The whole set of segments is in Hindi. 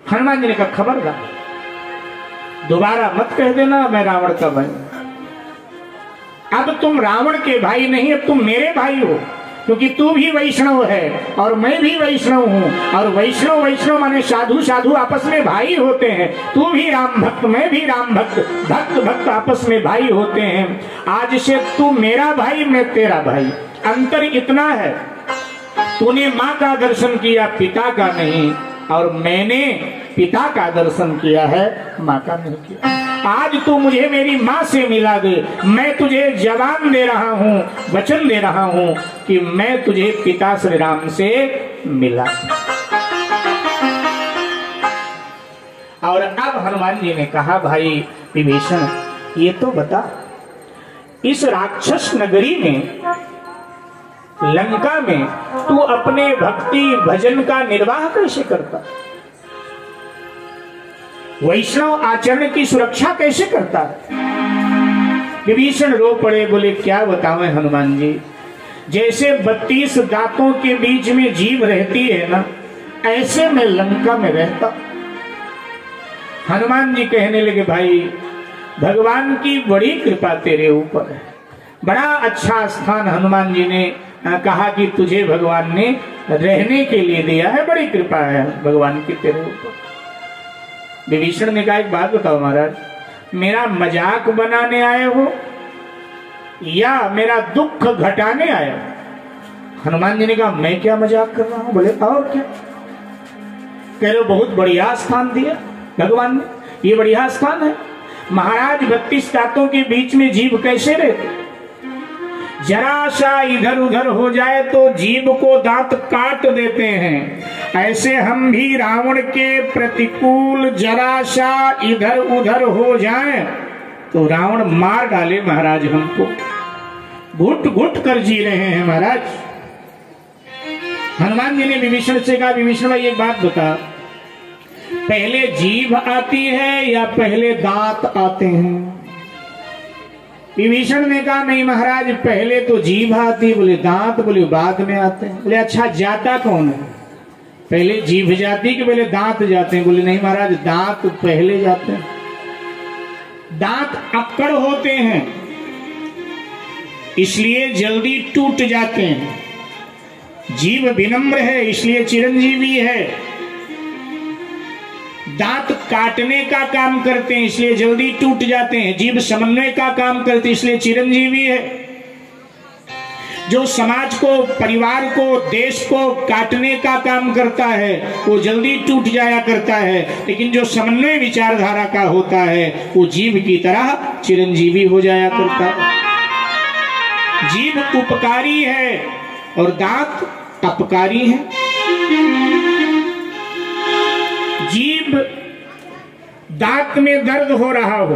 हनुमान जी ने कहा खबरदार, दोबारा मत कह देना मैं रावण का भाई। अब तुम रावण के भाई नहीं, अब तुम मेरे भाई हो, क्योंकि तू भी वैष्णव है और मैं भी वैष्णव हूँ। और वैष्णव वैष्णव माने साधु साधु आपस में भाई होते हैं। तू भी राम भक्त, मैं भी राम भक्त, भक्त भक्त आपस में भाई होते हैं। आज से तू मेरा भाई, मैं तेरा भाई। अंतर इतना है, तूने माँ का दर्शन किया, पिता का नहीं, और मैंने पिता का दर्शन किया है, माँ का नहीं किया। आज तू मुझे मेरी माँ से मिला दे, मैं तुझे जवान दे रहा हूँ, वचन दे रहा हूँ कि मैं तुझे पिता श्री राम से मिला। और अब हनुमान जी ने कहा भाई विभीषण, ये तो बता, इस राक्षस नगरी में, लंका में तू अपने भक्ति भजन का निर्वाह कैसे करता, वैष्णव आचरण की सुरक्षा कैसे करता। विभीषण रो पड़े, बोले क्या बतावें हनुमान जी, जैसे 32 दांतों के बीच में जीभ रहती है ना, ऐसे मैं लंका में रहता। हनुमान जी कहने लगे भाई भगवान की बड़ी कृपा तेरे ऊपर है, बड़ा अच्छा स्थान हनुमान जी ने कहा कि तुझे भगवान ने रहने के लिए दिया है, बड़ी कृपा है भगवान की तेरे ऊपर। विभीषण ने कहा एक बात बताओ महाराज, मेरा मजाक बनाने आए हो या मेरा दुख घटाने आए हो? हनुमान जी ने कहा मैं क्या मजाक कर रहा हूं। बोले और क्या? कह रहे बहुत बढ़िया स्थान दिया भगवान ने, ये बढ़िया स्थान है महाराज। 32 दांतों के बीच में जीभ कैसे रहते, जरा सा इधर उधर हो जाए तो जीभ को दांत काट देते हैं। ऐसे हम भी रावण के प्रतिकूल जरा सा इधर उधर हो जाए तो रावण मार डाले महाराज हमको। घुट घुट कर जी रहे हैं महाराज। हनुमान जी ने विभीषण से कहा विभीषण भाई एक बात बता, पहले जीभ आती है या पहले दांत आते हैं? विभीषण ने कहा नहीं महाराज, पहले तो जीभ आती। बोले दांत? बोले बाद में आते हैं। बोले अच्छा जाता कौन है, पहले जीभ जाती कि पहले दांत जाते हैं? बोले नहीं महाराज, दांत पहले जाते हैं। दांत अक्कड़ होते हैं इसलिए जल्दी टूट जाते हैं, जीभ विनम्र है इसलिए चिरंजीवी है, दांत काटने का काम करते हैं इसलिए जल्दी टूट जाते हैं, जीभ समन्वय का काम करते इसलिए चिरंजीवी है। जो समाज को, परिवार को, देश को काटने का काम करता है वो जल्दी टूट जाया करता है, लेकिन जो समन्वय विचारधारा का होता है वो जीभ की तरह चिरंजीवी हो जाया करता है। जीभ उपकारी है और दांत अपकारी है। जीभ, दांत में दर्द हो रहा हो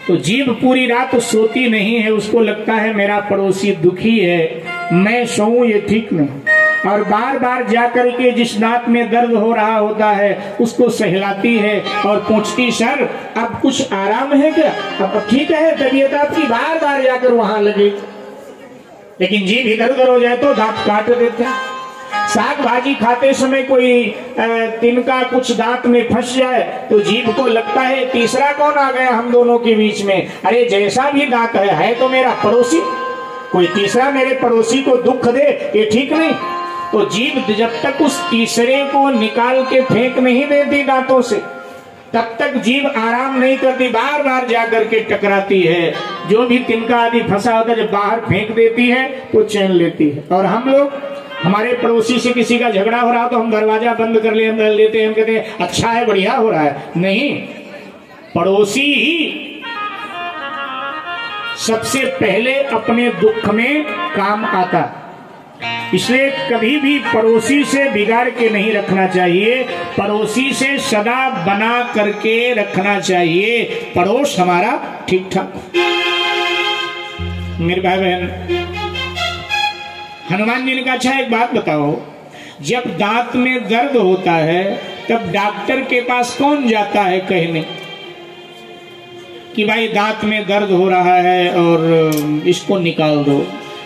तो जीभ पूरी रात सोती नहीं है, उसको लगता है मेरा पड़ोसी दुखी है, मैं सोऊं ये ठीक नहीं। और बार बार जाकर के जिस दांत में दर्द हो रहा होता है उसको सहलाती है और पूछती सर अब कुछ आराम है क्या, अब ठीक है तबीयत आपकी, बार बार जाकर वहां लगे। लेकिन जीभ इधर उधर हो जाए तो दांत काट देते हैं। साग भाजी खाते समय कोई तिनका कुछ दांत में फंस जाए तो जीभ को लगता है तीसरा कौन आ गया हम दोनों के बीच में, अरे जैसा भी दांत है तो मेरा पड़ोसी, कोई तीसरा मेरे पड़ोसी को दुख दे ये ठीक नहीं। तो जीभ जब तक उस तीसरे को निकाल के फेंक नहीं देती दांतों से तब तक जीभ आराम नहीं करती, बार बार जाकर के टकराती है। जो भी तिनका आदि फंसा होता है जब बाहर फेंक देती है तो चैन लेती है। और हम लोग, हमारे पड़ोसी से किसी का झगड़ा हो रहा हो तो हम दरवाजा बंद कर लेते हैं, हम कहते हैं अच्छा है बढ़िया हो रहा है। नहीं, पड़ोसी ही सबसे पहले अपने दुख में काम आता, इसलिए कभी भी पड़ोसी से बिगाड़ के नहीं रखना चाहिए, पड़ोसी से सदा बना करके रखना चाहिए, पड़ोस हमारा ठीक ठाक। मेरे भाई बहन, हनुमान जी ने कहा अच्छा एक बात बताओ, जब दांत में दर्द होता है तब डॉक्टर के पास कौन जाता है कहने कि भाई दांत में दर्द हो रहा है और इसको निकाल दो?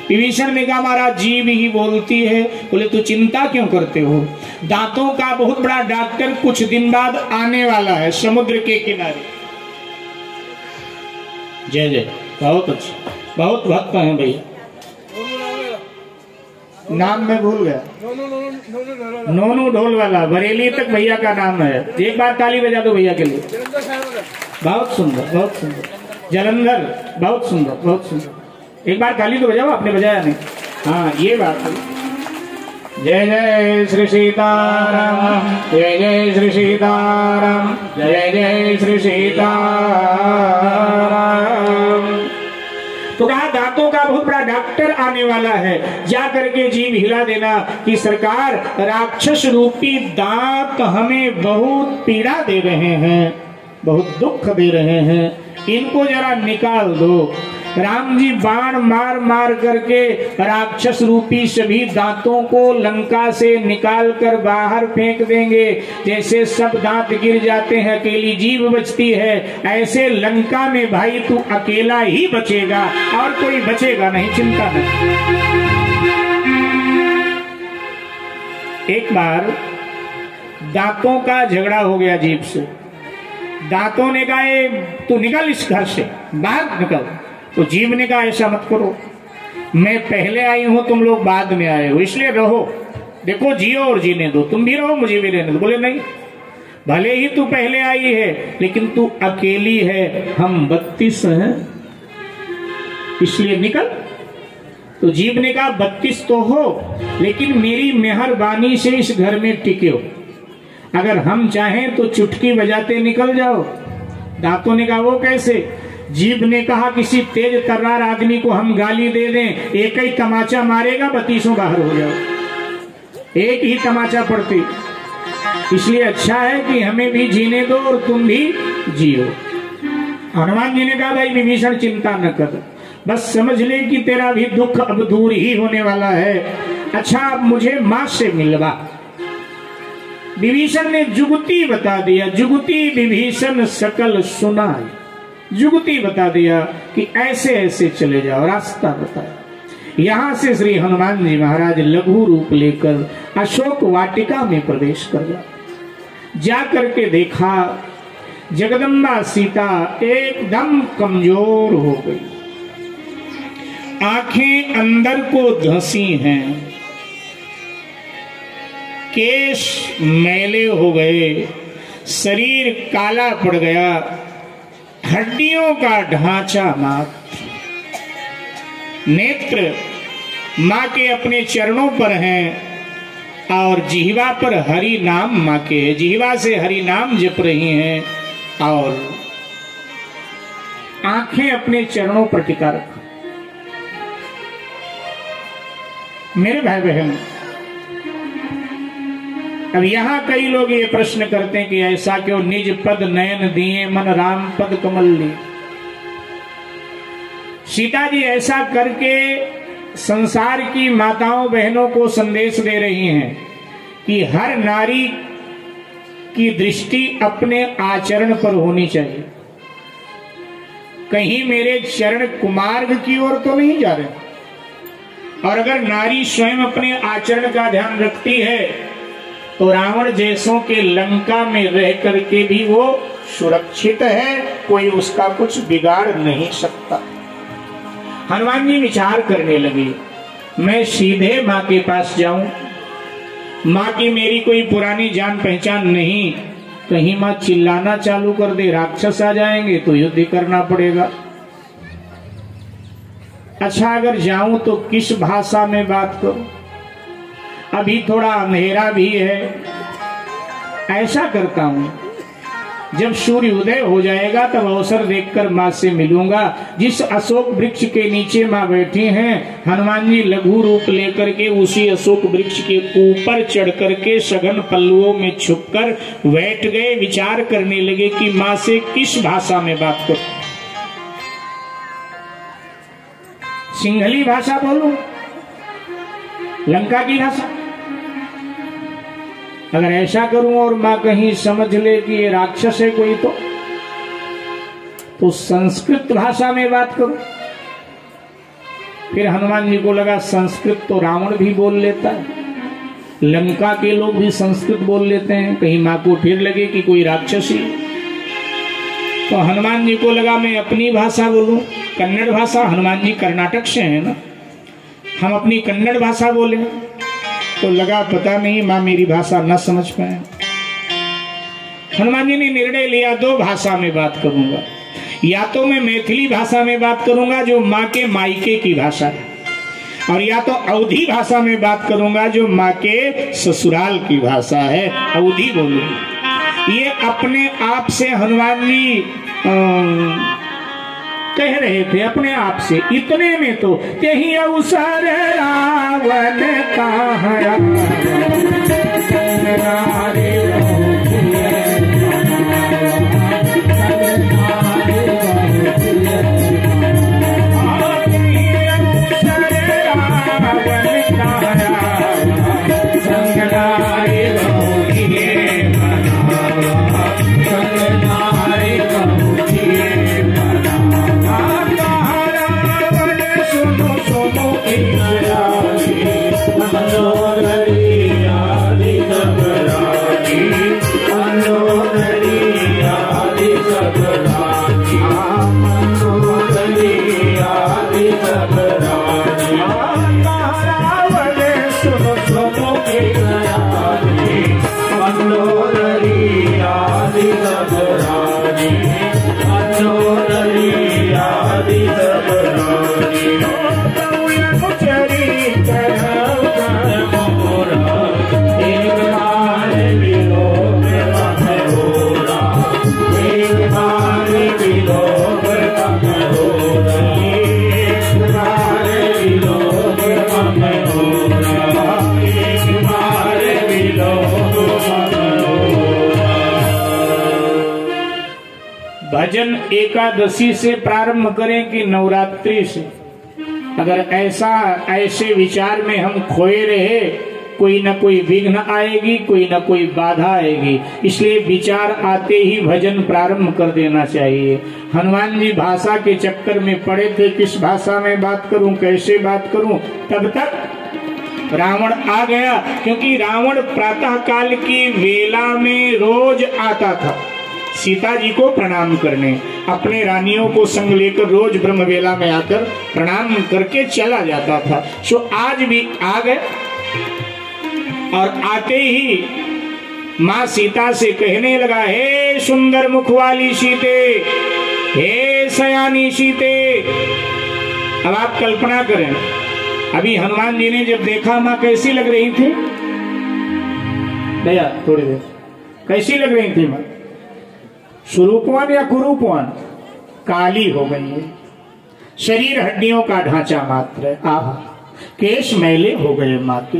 विभीषण ने कहा महाराज जीभ ही बोलती है। बोले तो चिंता क्यों करते हो, दांतों का बहुत बड़ा डॉक्टर कुछ दिन बाद आने वाला है समुद्र के किनारे। जय जय, बहुत अच्छा, बहुत भक्त हैं भैया, नाम मैं भूल गया, नोनू ढोल वाला, बरेली तक भैया का नाम है। एक बार ताली बजा दो भैया के लिए। बहुत सुंदर, बहुत सुंदर। जलंधर, बहुत सुंदर, बहुत सुंदर। एक बार ताली तो बजाओ, आपने बजाया नहीं। हाँ ये बात है। जय जय श्री सीताराम, जय जय श्री सीताराम, जय जय श्री सीताराम। तो कहा दांतों का बहुत बड़ा डॉक्टर आने वाला है, जा करके जीभ हिला देना कि सरकार राक्षस रूपी दांत हमें बहुत पीड़ा दे रहे हैं, बहुत दुख दे रहे हैं, इनको जरा निकाल दो। राम जी बाण मार मार करके राक्षस रूपी सभी दांतों को लंका से निकाल कर बाहर फेंक देंगे। जैसे सब दांत गिर जाते हैं, अकेली जीभ बचती है, ऐसे लंका में भाई तू अकेला ही बचेगा और कोई बचेगा नहीं, चिंता नहीं। एक बार दांतों का झगड़ा हो गया जीभ से। दांतों ने कहा तू निकल इस घर से, बाहर निकल। तो जीभ ने कहा ऐसा मत करो, मैं पहले आई हूं, तुम लोग बाद में आए हो, इसलिए रहो, देखो जियो और जीने दो, तुम भी रहो मुझे भी रहने दो। बोले नहीं, भले ही तू पहले आई है लेकिन तू अकेली है, हम 32 हैं, इसलिए निकल। तो जीभ ने कहा 32 तो हो, लेकिन मेरी मेहरबानी से इस घर में टिके हो, अगर हम चाहें तो चुटकी बजाते निकल जाओ। दांतों ने कहा वो कैसे? जीभ ने कहा किसी तेज तर्रार आदमी को हम गाली दे दें, एक ही तमाचा मारेगा, 32 बाहर हो जाओ, एक ही तमाचा पड़ती। इसलिए अच्छा है कि हमें भी जीने दो और तुम भी जियो। हनुमान जी ने कहा भाई विभीषण चिंता न कर, बस समझ ले कि तेरा भी दुख अब दूर ही होने वाला है। अच्छा अब मुझे मां से मिलवा। विभीषण ने जुगती बता दिया, जुगती विभीषण सकल सुनाई, जुगती बता दिया कि ऐसे ऐसे चले जाओ, रास्ता बताया। यहां से श्री हनुमान जी महाराज लघु रूप लेकर अशोक वाटिका में प्रवेश कर गया। जा करके देखा जगदम्बा सीता एकदम कमजोर हो गई, आंखें अंदर को धंसी हैं, केश मैले हो गए, शरीर काला पड़ गया, हड्डियों का ढांचा मात्र, नेत्र मां के अपने चरणों पर हैं और जिह्वा पर हरि नाम मां के है, जिह्वा से हरि नाम जप रही हैं और आंखें अपने चरणों पर टिका रखा। मेरे भाई बहन, अब यहां कई लोग ये प्रश्न करते हैं कि ऐसा क्यों, निज पद नयन दिए मन राम पद कमल लिए। सीता जी ऐसा करके संसार की माताओं बहनों को संदेश दे रही हैं कि हर नारी की दृष्टि अपने आचरण पर होनी चाहिए, कहीं मेरे चरण कुमार्ग की ओर तो नहीं जा रहे। और अगर नारी स्वयं अपने आचरण का ध्यान रखती है तो रावण जैसों के लंका में रह करके भी वो सुरक्षित है, कोई उसका कुछ बिगाड़ नहीं सकता। हनुमान जी विचार करने लगे, मैं सीधे माँ के पास जाऊं, माँ की मेरी कोई पुरानी जान पहचान नहीं, कहीं माँ चिल्लाना चालू कर दे, राक्षस आ जाएंगे तो युद्ध करना पड़ेगा। अच्छा अगर जाऊं तो किस भाषा में बात करूं, अभी थोड़ा अंधेरा भी है। ऐसा करता हूं, जब सूर्य उदय हो जाएगा तब अवसर देखकर मां से मिलूंगा। जिस अशोक वृक्ष के नीचे मां बैठी हैं, हनुमान जी लघु रूप लेकर के उसी अशोक वृक्ष के ऊपर चढ़ करके सघन पल्लुओं में छुपकर बैठ गए। विचार करने लगे कि मां से किस भाषा में बात करूं, सिंहली भाषा बोलूं, लंका की भाषा। अगर ऐसा करूं और मां कहीं समझ ले कि ये राक्षस है कोई, तो संस्कृत भाषा में बात करूं। फिर हनुमान जी को लगा संस्कृत तो रावण भी बोल लेता है, लंका के लोग भी संस्कृत बोल लेते हैं, कहीं माँ को फिर लगे कि कोई राक्षसी। तो हनुमान जी को लगा मैं अपनी भाषा बोलूं, कन्नड़ भाषा, हनुमान जी कर्नाटक से है ना, हम अपनी कन्नड़ भाषा बोले। तो लगा पता नहीं माँ मेरी भाषा न समझ पाए। हनुमान जी ने निर्णय लिया दो भाषा में बात करूंगा, या तो मैं मैथिली भाषा में बात करूंगा जो माँ के मायके की भाषा है, और या तो अवधी भाषा में बात करूंगा जो माँ के ससुराल की भाषा है, अवधी बोलूंगा। ये अपने आप से हनुमान जी कह रहे थे, अपने आप से। इतने में तो यही अवसर रावण का भजन एकादशी से प्रारंभ करें कि नवरात्रि से। अगर ऐसे विचार में हम खोए रहे, कोई न कोई विघ्न आएगी, कोई न कोई बाधा आएगी। इसलिए विचार आते ही भजन प्रारंभ कर देना चाहिए। हनुमान जी भाषा के चक्कर में पड़े थे, किस भाषा में बात करूं, कैसे बात करूं। तब तक रावण आ गया, क्योंकि रावण प्रातः काल की वेला में रोज आता था सीता जी को प्रणाम करने। अपने रानियों को संग लेकर रोज ब्रह्म वेला में आकर प्रणाम करके चला जाता था। सो आज भी आ गए, और आते ही माँ सीता से कहने लगा, हे सुंदर मुख वाली सीते, हे सयानी सीते। अब आप कल्पना करें, अभी हनुमान जी ने जब देखा माँ कैसी लग रही थी, भैया थोड़ी देर, कैसी लग रही थी माँ? सुरूपवान या कुरूपवान? काली हो गई है, शरीर हड्डियों का ढांचा मात्र है, आहा, केश मैले हो गए माँ के।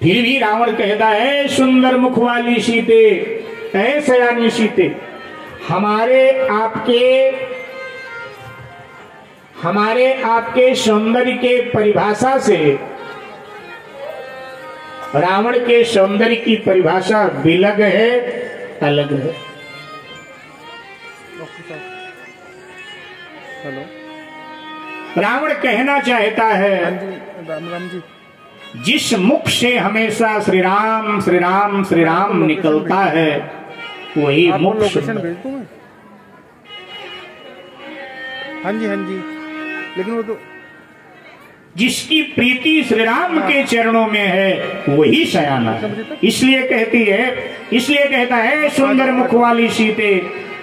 फिर भी रावण कहता है, सुंदर मुख वाली सीते, ऐ सयानी सीते, हमारे आपके सौंदर्य के परिभाषा से रावण के सौंदर्य की परिभाषा विलग है, अलग है। हेलो, रावण कहना चाहता है, राम जी, जिस मुख से हमेशा श्री राम श्री राम श्री राम निकलता है, वही मुख। लोकेशन भेज दूं मैं? हाँ जी, लेकिन वो तो जिसकी प्रीति श्री राम के चरणों में है वही सयाना है। इसलिए कहता है, सुंदर मुख वाली सीते,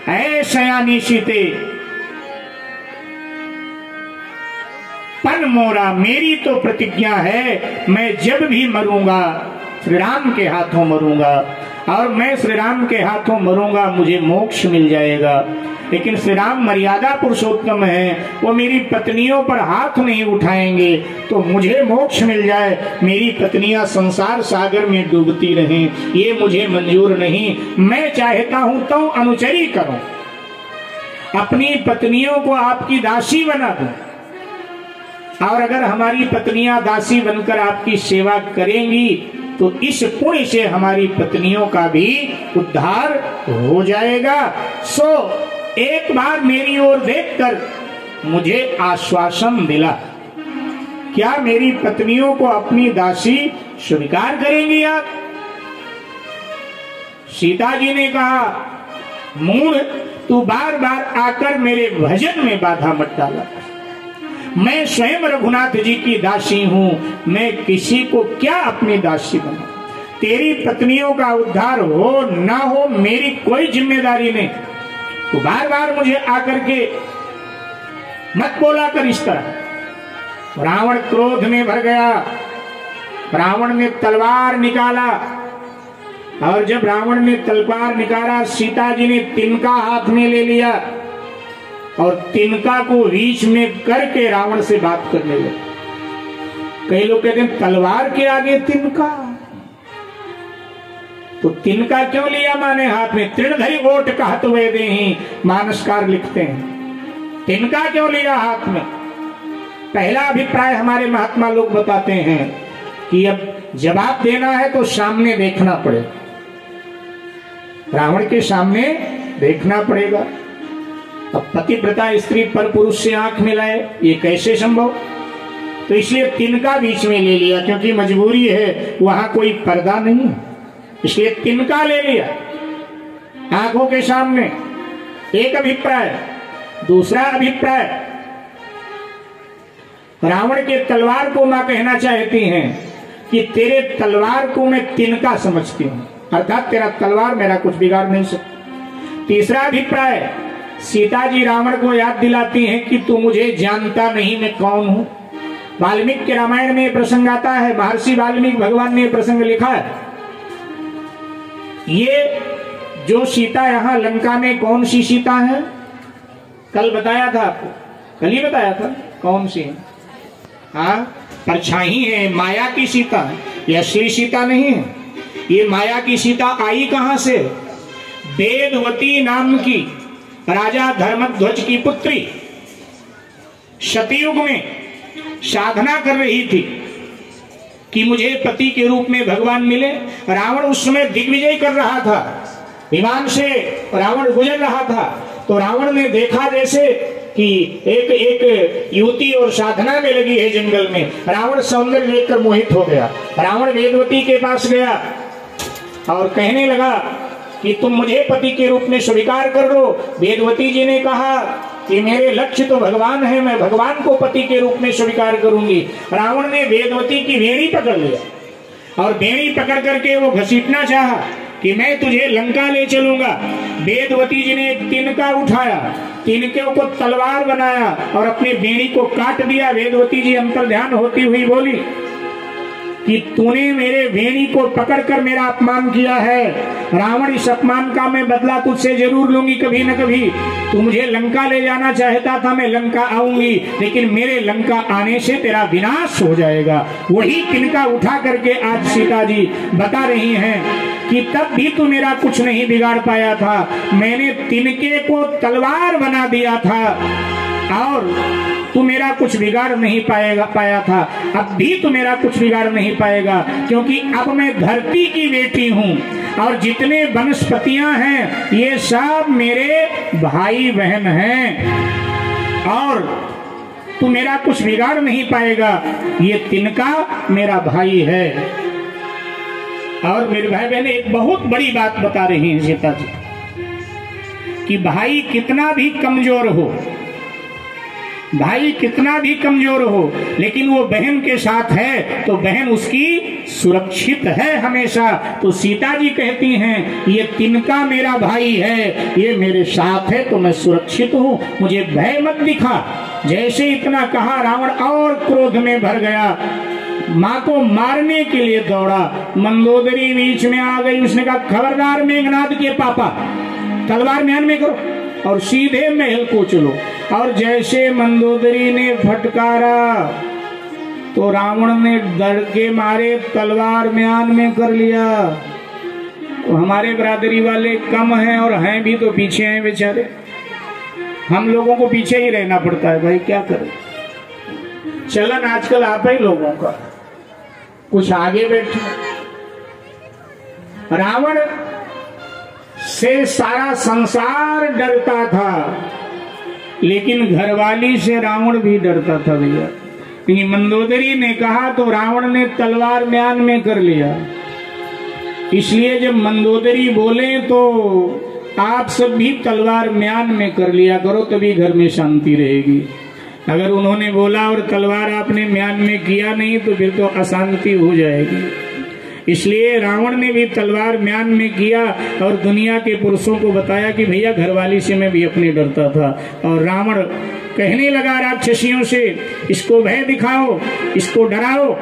ऐ सयानी सीते, पन मोरा, मेरी तो प्रतिज्ञा है, मैं जब भी मरूंगा श्री राम के हाथों मरूंगा, और मैं श्री राम के हाथों मरूंगा, मुझे मोक्ष मिल जाएगा। लेकिन श्री राम मर्यादा पुरुषोत्तम है, वो मेरी पत्नियों पर हाथ नहीं उठाएंगे तो मुझे मोक्ष मिल जाए, मेरी पत्नियां संसार सागर में डूबती रहें, ये मुझे मंजूर नहीं। मैं चाहता हूं तो अनुचरी करूं, अपनी पत्नियों को आपकी दासी बना दूं, और अगर हमारी पत्नियां दासी बनकर आपकी सेवा करेंगी तो इस पुण्य से हमारी पत्नियों का भी उद्धार हो जाएगा। सो एक बार मेरी ओर देखकर मुझे आश्वासन दिला। क्या मेरी पत्नियों को अपनी दासी स्वीकार करेंगी आप? सीता जी ने कहा, मूढ़, तू बार बार आकर मेरे भजन में बाधा मत डाला। मैं स्वयं रघुनाथ जी की दासी हूं, मैं किसी को क्या अपनी दासी बनाऊं? तेरी पत्नियों का उद्धार हो ना हो मेरी कोई जिम्मेदारी नहीं। तो बार बार मुझे आकर के मत बोला कर इस तरह। रावण क्रोध में भर गया। रावण ने तलवार निकाला और जब रावण ने तलवार निकाला, सीता जी ने तिनका हाथ में ले लिया और तिनका को बीच में करके रावण से बात करने लगे। कई लोग कहते हैं तलवार के आगे तिनका, तो तिनका क्यों लिया माने हाथ में? तृणधरी ओट कहत वे देहि मानसकार लिखते हैं, तिनका क्यों लिया हाथ में? पहला अभिप्राय हमारे महात्मा लोग बताते हैं कि अब जवाब देना है तो सामने देखना पड़ेगा, रावण के सामने देखना पड़ेगा। अब पतिव्रता स्त्री पर पुरुष से आंख मिलाए, ये कैसे संभव? तो इसलिए तिनका बीच में ले लिया, क्योंकि मजबूरी है, वहां कोई पर्दा नहीं है, इसलिए तिनका ले लिया आंखों के सामने। एक अभिप्राय। दूसरा अभिप्राय, रावण के तलवार को मां कहना चाहती हैं कि तेरे तलवार को मैं तिनका समझती हूं, अर्थात तेरा तलवार मेरा कुछ बिगाड़ नहीं सकता। तीसरा अभिप्राय, सीता जी रावण को याद दिलाती हैं कि तू मुझे जानता नहीं, मैं कौन हूं। वाल्मीकि के रामायण में प्रसंग आता है, महर्षि वाल्मीकि भगवान ने प्रसंग लिखा है। ये जो सीता यहाँ लंका में कौन सी सीता है? कल बताया था आपको, कल ही बताया था कौन सी है। हाँ, परछाई है, माया की सीता है, यह असली सीता नहीं है। ये माया की सीता आई कहां से? वेदवती नाम की राजा धर्मध्वज की पुत्री सतयुग में साधना कर रही थी कि मुझे पति के रूप में भगवान मिले। रावण उस समय दिग्विजय कर रहा था, विमान से रावण गुजर रहा था, तो रावण ने देखा जैसे कि एक युवती और साधना में लगी है जंगल में। रावण सौंदर्य देखकर मोहित हो गया। रावण वेदवती के पास गया और कहने लगा कि तुम मुझे पति के रूप में स्वीकार कर लो। वेदवती जी ने कहा कि मेरे लक्ष्य तो भगवान है, मैं भगवान को पति के रूप में स्वीकार करूंगी। रावण ने वेदवती की बेड़ी पकड़ लिया और बेड़ी पकड़ करके वो घसीटना चाहा कि मैं तुझे लंका ले चलूंगा। वेदवती जी ने एक तिनका उठाया, तिनके को तलवार बनाया और अपनी बेड़ी को काट दिया। वेदवती जी अंतर्ध्यान होती हुई बोली कि तूने मेरे वेणी को पकड़कर मेरा अपमान किया है। रावण, इस अपमान का मैं बदला तुझसे जरूर लूंगी कभी न कभी। तू मुझे लंका ले जाना चाहता था, मैं लंका आऊंगी, लेकिन मेरे लंका आने से तेरा विनाश हो जाएगा। वही तिनका उठा करके आज सीता जी बता रही हैं कि तब भी तू मेरा कुछ नहीं बिगाड़ पाया था। मैंने तिनके को तलवार बना दिया था और तू मेरा कुछ बिगाड़ नहीं पाया था। अब भी तू मेरा कुछ बिगाड़ नहीं पाएगा, क्योंकि अब मैं धरती की बेटी हूँ और जितने वनस्पतियां हैं ये सब मेरे भाई बहन हैं और तू मेरा कुछ बिगाड़ नहीं पाएगा। ये तिनका मेरा भाई है। और मेरे भाई बहन एक बहुत बड़ी बात बता रही हैं सीता जी कि भाई कितना भी कमजोर हो, भाई कितना भी कमजोर हो, लेकिन वो बहन के साथ है तो बहन उसकी सुरक्षित है हमेशा। तो सीता जी कहती हैं ये तिनका मेरा भाई है, ये मेरे साथ है तो मैं सुरक्षित हूँ, मुझे भय मत दिखा। जैसे इतना कहा रावण और क्रोध में भर गया, माँ को मारने के लिए दौड़ा। मंदोदरी बीच में आ गई, उसने कहा खबरदार मेघनाद के पापा, तलवार म्यान में करो और सीधे महल को चलो। और जैसे मंदोदरी ने फटकारा तो रावण ने डर के मारे तलवार म्यान में कर लिया। तो हमारे बरादरी वाले कम हैं और हैं भी तो पीछे हैं बेचारे, हम लोगों को पीछे ही रहना पड़ता है। भाई क्या करें, चलन आजकल आप ही लोगों का, कुछ आगे बैठे। रावण से सारा संसार डरता था लेकिन घरवाली से रावण भी डरता था भैया, क्योंकि मंदोदरी ने कहा तो रावण ने तलवार म्यान में कर लिया। इसलिए जब मंदोदरी बोले तो आप सब भी तलवार म्यान में कर लिया करो, तभी घर में शांति रहेगी। अगर उन्होंने बोला और तलवार आपने म्यान में किया नहीं तो फिर तो अशांति हो जाएगी। इसलिए रावण ने भी तलवार म्यान में किया और दुनिया के पुरुषों को बताया कि भैया घरवाली से मैं भी अपने डरता था। और रावण कहने लगा राक्षसियों से, इसको भय दिखाओ, इसको डराओ,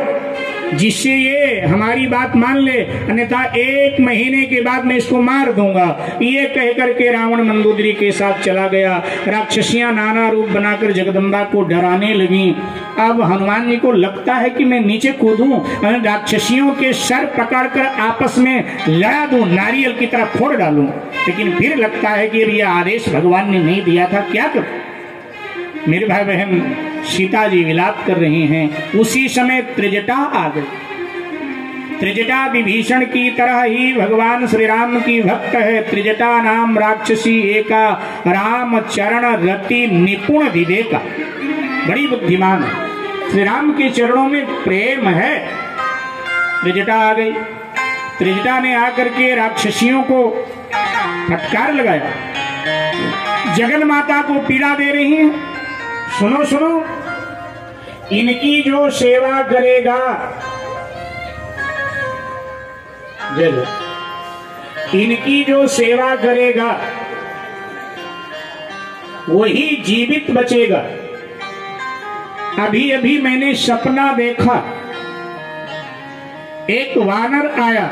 जिससे ये हमारी बात मान ले, अन्यथा 1 महीने के बाद मैं इसको मार दूंगा। ये कह करके रावण मंदोदरी के साथ चला गया। राक्षसियां नाना रूप बनाकर जगदम्बा को डराने लगी। अब हनुमान जी को लगता है कि मैं नीचे कूदूं, राक्षसियों के सर पकड़कर आपस में लड़ा दूं, नारियल की तरह फोड़ डालूं, लेकिन फिर लगता है कि ये आदेश भगवान ने नहीं दिया था, क्या करूं। मेरे भाई बहन सीता जी विलाप कर रही हैं। उसी समय त्रिजटा आ गई। त्रिजटा विभीषण की तरह ही भगवान श्री राम की भक्त है। त्रिजटा नाम राक्षसी एका, राम चरण रति निपुण विवेका, बड़ी बुद्धिमान है, श्री राम के चरणों में प्रेम है। त्रिजटा आ गई। त्रिजटा ने आकर के राक्षसियों को फटकार लगाया, जगन माता को पीड़ा दे रही है। सुनो सुनो, इनकी जो सेवा करेगा, इनकी जो सेवा करेगा वही जीवित बचेगा। अभी अभी मैंने सपना देखा, एक वानर आया,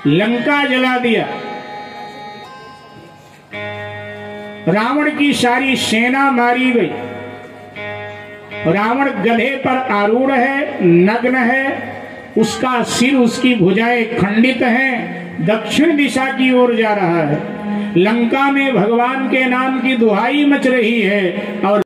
लंका जला दिया, रावण की सारी सेना मारी गई। रावण गधे पर आरूढ़ है, नग्न है, उसका सिर, उसकी भुजाएं खंडित हैं, दक्षिण दिशा की ओर जा रहा है। लंका में भगवान के नाम की दुहाई मच रही है और